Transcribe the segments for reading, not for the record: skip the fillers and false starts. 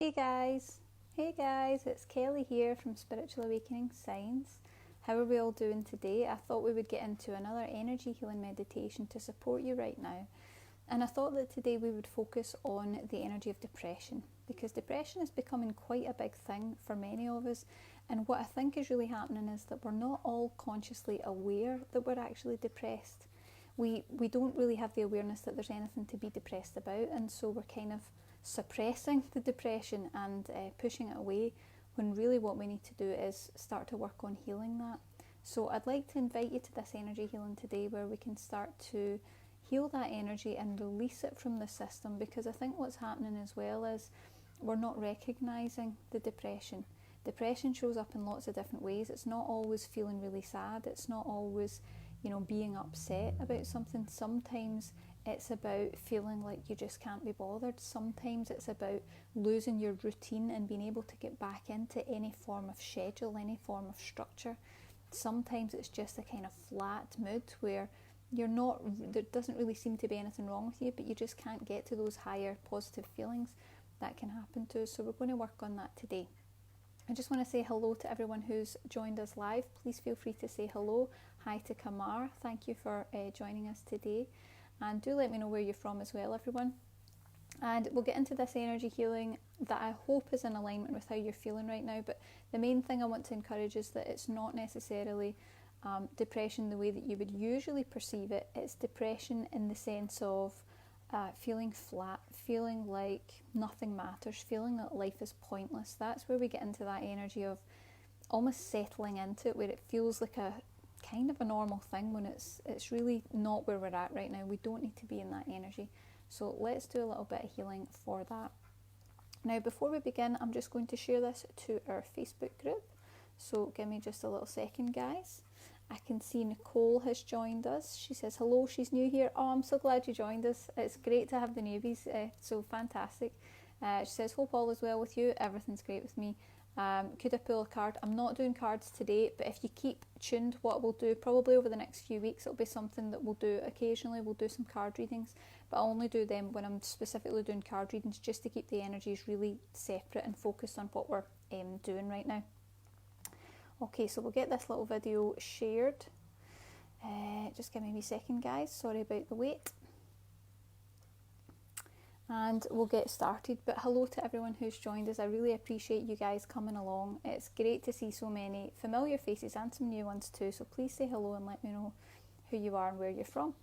Hey guys! Hey guys, it's Kelly here from Spiritual Awakening Science. How are we all doing today? I thought we would get into another energy healing meditation to support you right now. And I thought that today we would focus on the energy of depression, because depression is becoming quite a big thing for many of us. And what I think is really happening is that we're not all consciously aware that we're actually depressed. We don't really have the awareness that there's anything to be depressed about, and so we're kind of suppressing the depression and pushing it away, when really what we need to do is start to work on healing that. So I'd like to invite you to this energy healing today, where we can start to heal that energy and release it from the system, because I think what's happening as well is we're not recognising the depression. Depression shows up in lots of different ways. It's not always feeling really sad. It's not always, being upset about something. Sometimes it's about feeling like you just can't be bothered. Sometimes it's about losing your routine and being able to get back into any form of schedule, any form of structure. Sometimes it's just a kind of flat mood where there doesn't really seem to be anything wrong with you, but you just can't get to those higher positive feelings that can happen to us. So we're going to work on that today. I just want to say hello to everyone who's joined us live. Please feel free to say hello. Hi to Kamar. Thank you for joining us today. And do let me know where you're from as well, everyone. And we'll get into this energy healing that I hope is in alignment with how you're feeling right now. But the main thing I want to encourage is that it's not necessarily depression the way that you would usually perceive it. It's depression in the sense of feeling flat, feeling like nothing matters, feeling that life is pointless. That's where we get into that energy of almost settling into it, where it feels like a kind of a normal thing, when it's really not where we're at right now. We don't need to be in that energy. So let's do a little bit of healing for that. Now, before we begin, I'm just going to share this to our Facebook group. So give me just a little second, guys. I can see Nicole has joined us. She says hello, she's new here. Oh, I'm so glad you joined us. It's great to have the newbies, so fantastic. She says, hope all is well with you. Everything's great with me. Could I pull a card? I'm not doing cards today, but if you keep tuned, what we'll do probably over the next few weeks, it'll be something that we'll do occasionally. We'll do some card readings, but I'll only do them when I'm specifically doing card readings, just to keep the energies really separate and focused on what we're doing right now. Okay, so we'll get this little video shared. Just give me a wee second, guys. Sorry about the wait. And we'll get started. But hello to everyone who's joined us. I really appreciate you guys coming along. It's great to see so many familiar faces and some new ones too. So please say hello and let me know who you are and where you're from.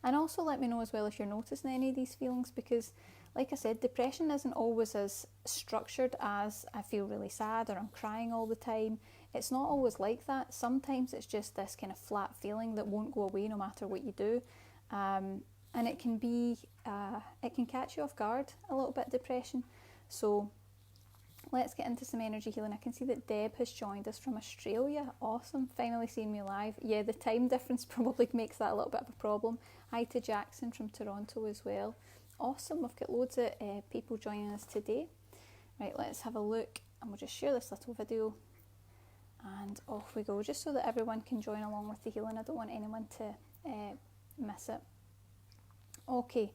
And also let me know as well if you're noticing any of these feelings, because like I said, depression isn't always as structured as I feel really sad or I'm crying all the time. It's not always like that. Sometimes it's just this kind of flat feeling that won't go away no matter what you do. And it can be, it can catch you off guard a little bit, depression. So let's get into some energy healing. I can see that Deb has joined us from Australia. Awesome, finally seeing me live. Yeah, the time difference probably makes that a little bit of a problem. Hi to Jackson from Toronto as well. Awesome, we've got loads of people joining us today. Right, let's have a look, and we'll just share this little video. And off we go, just so that everyone can join along with the healing. I don't want anyone to miss it. Okay,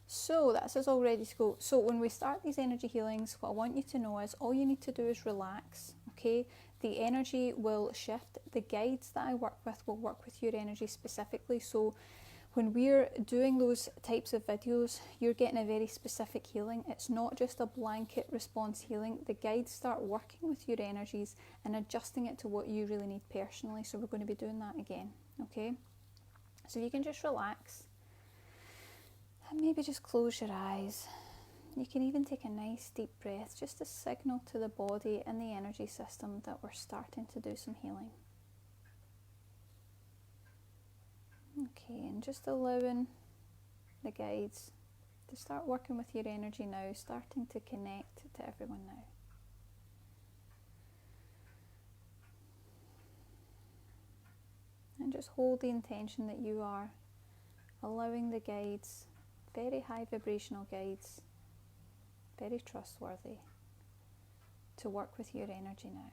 so that's us all ready to go. So when we start these energy healings, what I want you to know is all you need to do is relax, okay? The energy will shift. The guides that I work with will work with your energy specifically. So when we're doing those types of videos, you're getting a very specific healing. It's not just a blanket response healing. The guides start working with your energies and adjusting it to what you really need personally. So we're going to be doing that again, okay? So you can just relax. And maybe just close your eyes. You can even take a nice deep breath, just to signal to the body and the energy system that we're starting to do some healing. Okay, and just allowing the guides to start working with your energy now, starting to connect to everyone now. And just hold the intention that you are allowing the guides, very high vibrational guides, very trustworthy, to work with your energy now.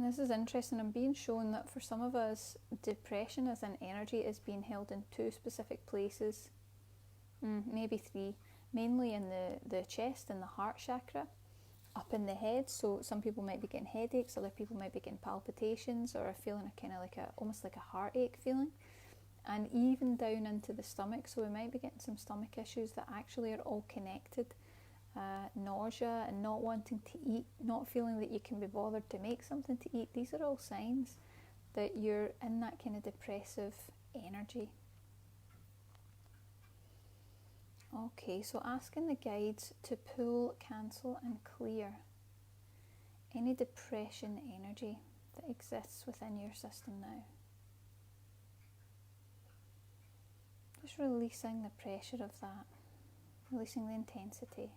And this is interesting. I'm being shown that for some of us, depression as an energy is being held in 2 specific places, maybe 3, mainly in the chest and the heart chakra, up in the head. So some people might be getting headaches, other people might be getting palpitations, or are feeling a kind of like almost like a heartache feeling, and even down into the stomach. So we might be getting some stomach issues that actually are all connected. Nausea and not wanting to eat, not feeling that you can be bothered to make something to eat. These are all signs that you're in that kind of depressive energy. Okay, so asking the guides to pull, cancel and clear any depression energy that exists within your system now. Just releasing the pressure of that, releasing the intensity.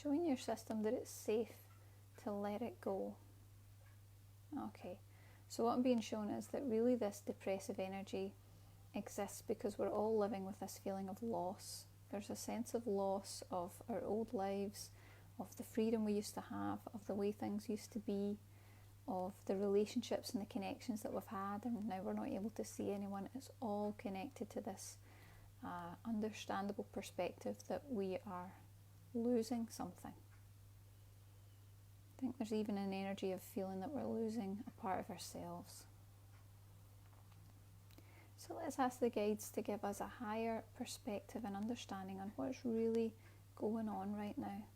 Showing your system that it's safe to let it go. Okay, so what I'm being shown is that really this depressive energy exists because we're all living with this feeling of loss. There's a sense of loss of our old lives, of the freedom we used to have, of the way things used to be, of the relationships and the connections that we've had, and now we're not able to see anyone. It's all connected to this understandable perspective that we are losing something. I think there's even an energy of feeling that we're losing a part of ourselves. So let's ask the guides to give us a higher perspective and understanding on what's really going on right now,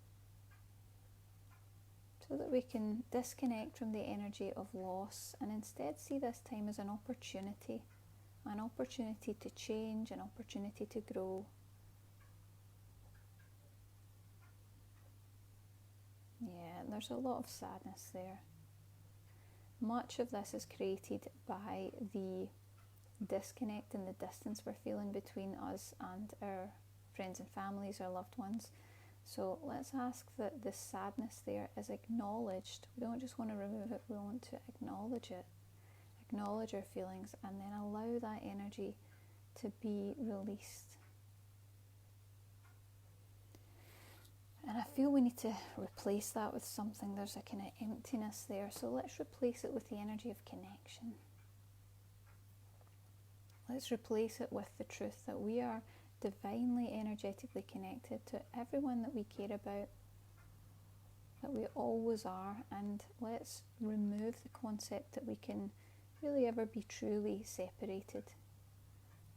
so that we can disconnect from the energy of loss and instead see this time as an opportunity to change, an opportunity to grow. Yeah, there's a lot of sadness there. Much of this is created by the disconnect and the distance we're feeling between us and our friends and families, our loved ones. So let's ask that the sadness there is acknowledged. We don't just want to remove it, we want to acknowledge it. Acknowledge our feelings and then allow that energy to be released. And I feel we need to replace that with something. There's a kind of emptiness there. So let's replace it with the energy of connection. Let's replace it with the truth that we are divinely energetically connected to everyone that we care about, that we always are. And let's remove the concept that we can really ever be truly separated,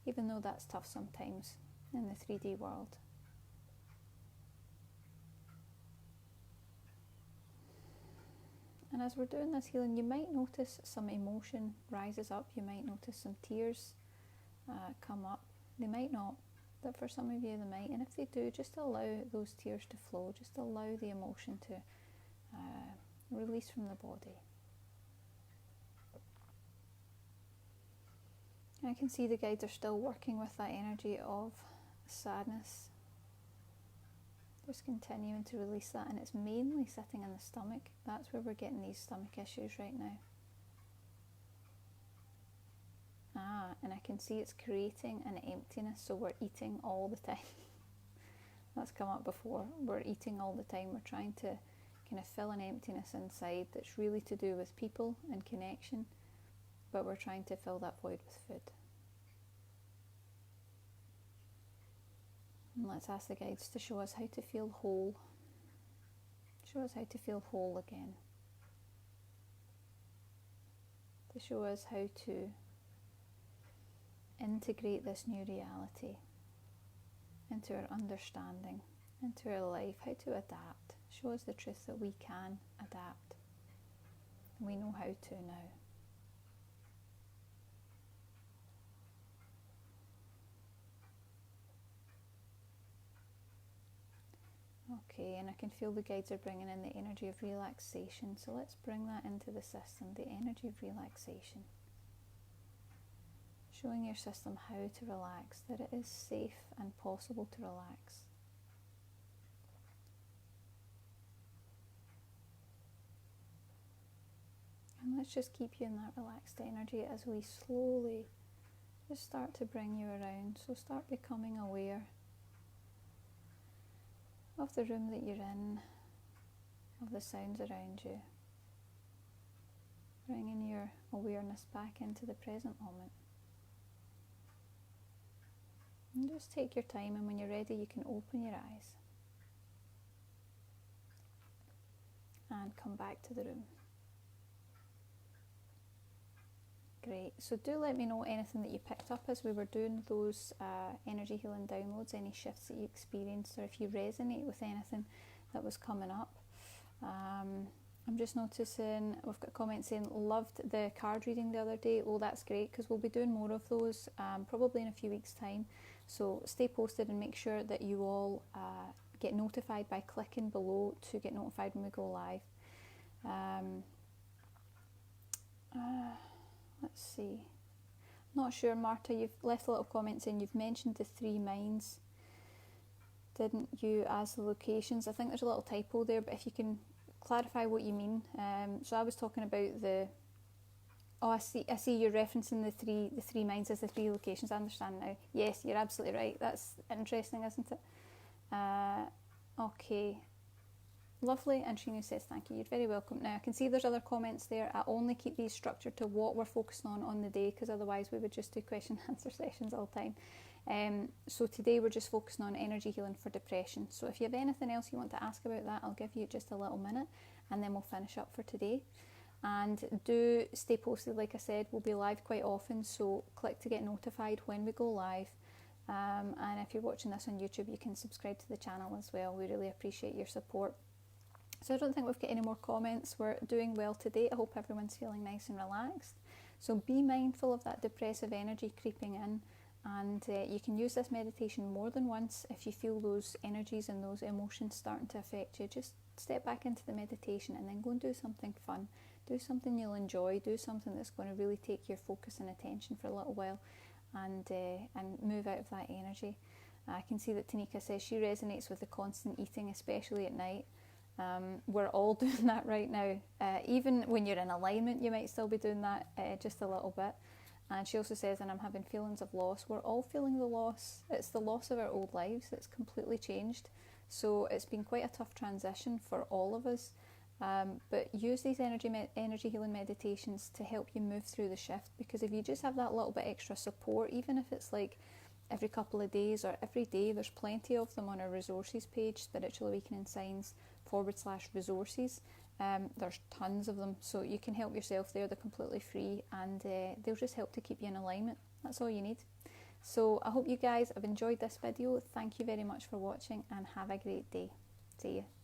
even though that's tough sometimes in the 3D world. And as we're doing this healing, you might notice some emotion rises up. You might notice some tears come up. They might not, but for some of you they might. And if they do, just allow those tears to flow. Just allow the emotion to release from the body. And I can see the guides are still working with that energy of sadness. Just continuing to release that, and it's mainly sitting in the stomach. That's where we're getting these stomach issues right now. And I can see it's creating an emptiness, so we're eating all the time. That's come up before. We're eating all the time. We're trying to kind of fill an emptiness inside that's really to do with people and connection, but we're trying to fill that void with food. And let's ask the guides to show us how to feel whole. Show us how to feel whole again. To show us how to integrate this new reality into our understanding, into our life, how to adapt. Show us the truth that we can adapt. We know how to now. Okay, and I can feel the guides are bringing in the energy of relaxation. So let's bring that into the system, the energy of relaxation. Showing your system how to relax, that it is safe and possible to relax. And let's just keep you in that relaxed energy as we slowly just start to bring you around. So start becoming aware of the room that you're in, of the sounds around you, bringing your awareness back into the present moment. And just take your time, and when you're ready you can open your eyes and come back to the room. Great, so do let me know anything that you picked up as we were doing those energy healing downloads, any shifts that you experienced, or if you resonate with anything that was coming up. I'm just noticing we've got comments saying loved the card reading the other day. Well, that's great, because we'll be doing more of those probably in a few weeks' time. So stay posted and make sure that you all get notified by clicking below to get notified when we go live. Let's see. Not sure, Marta, you've left a little comment saying you've mentioned the 3 minds, didn't you, as the locations? I think there's a little typo there, but if you can clarify what you mean. So I was talking about the... Oh, I see you're referencing the three minds as the 3 locations. I understand now. Yes, you're absolutely right. That's interesting, isn't it? Okay. Lovely, and Shrinu says thank you. You're very welcome. Now I can see there's other comments there. I only keep these structured to what we're focusing on the day, because otherwise we would just do question and answer sessions all the time. So today we're just focusing on energy healing for depression. So if you have anything else you want to ask about that, I'll give you just a little minute and then we'll finish up for today. And do stay posted, like I said, we'll be live quite often, so click to get notified when we go live. And if you're watching this on YouTube, you can subscribe to the channel as well. We really appreciate your support. So I don't think we've got any more comments. We're doing well today. I hope everyone's feeling nice and relaxed. So be mindful of that depressive energy creeping in, and you can use this meditation more than once if you feel those energies and those emotions starting to affect you. Just step back into the meditation and then go and do something fun. Do something you'll enjoy. Do something that's going to really take your focus and attention for a little while, and move out of that energy. I can see that Tanika says she resonates with the constant eating, especially at night. We're all doing that right now. Even when you're in alignment, you might still be doing that just a little bit. And she also says, and I'm having feelings of loss. We're all feeling the loss. It's the loss of our old lives. It's completely changed. So it's been quite a tough transition for all of us. But use these energy healing meditations to help you move through the shift, because if you just have that little bit extra support, even if it's like every couple of days or every day, there's plenty of them on our resources page, Spiritual Awakening Signs /resources. There's tons of them, so you can help yourself there. They're completely free, and they'll just help to keep you in alignment. That's all you need. So I hope you guys have enjoyed this video. Thank you very much for watching, and have a great day. See you.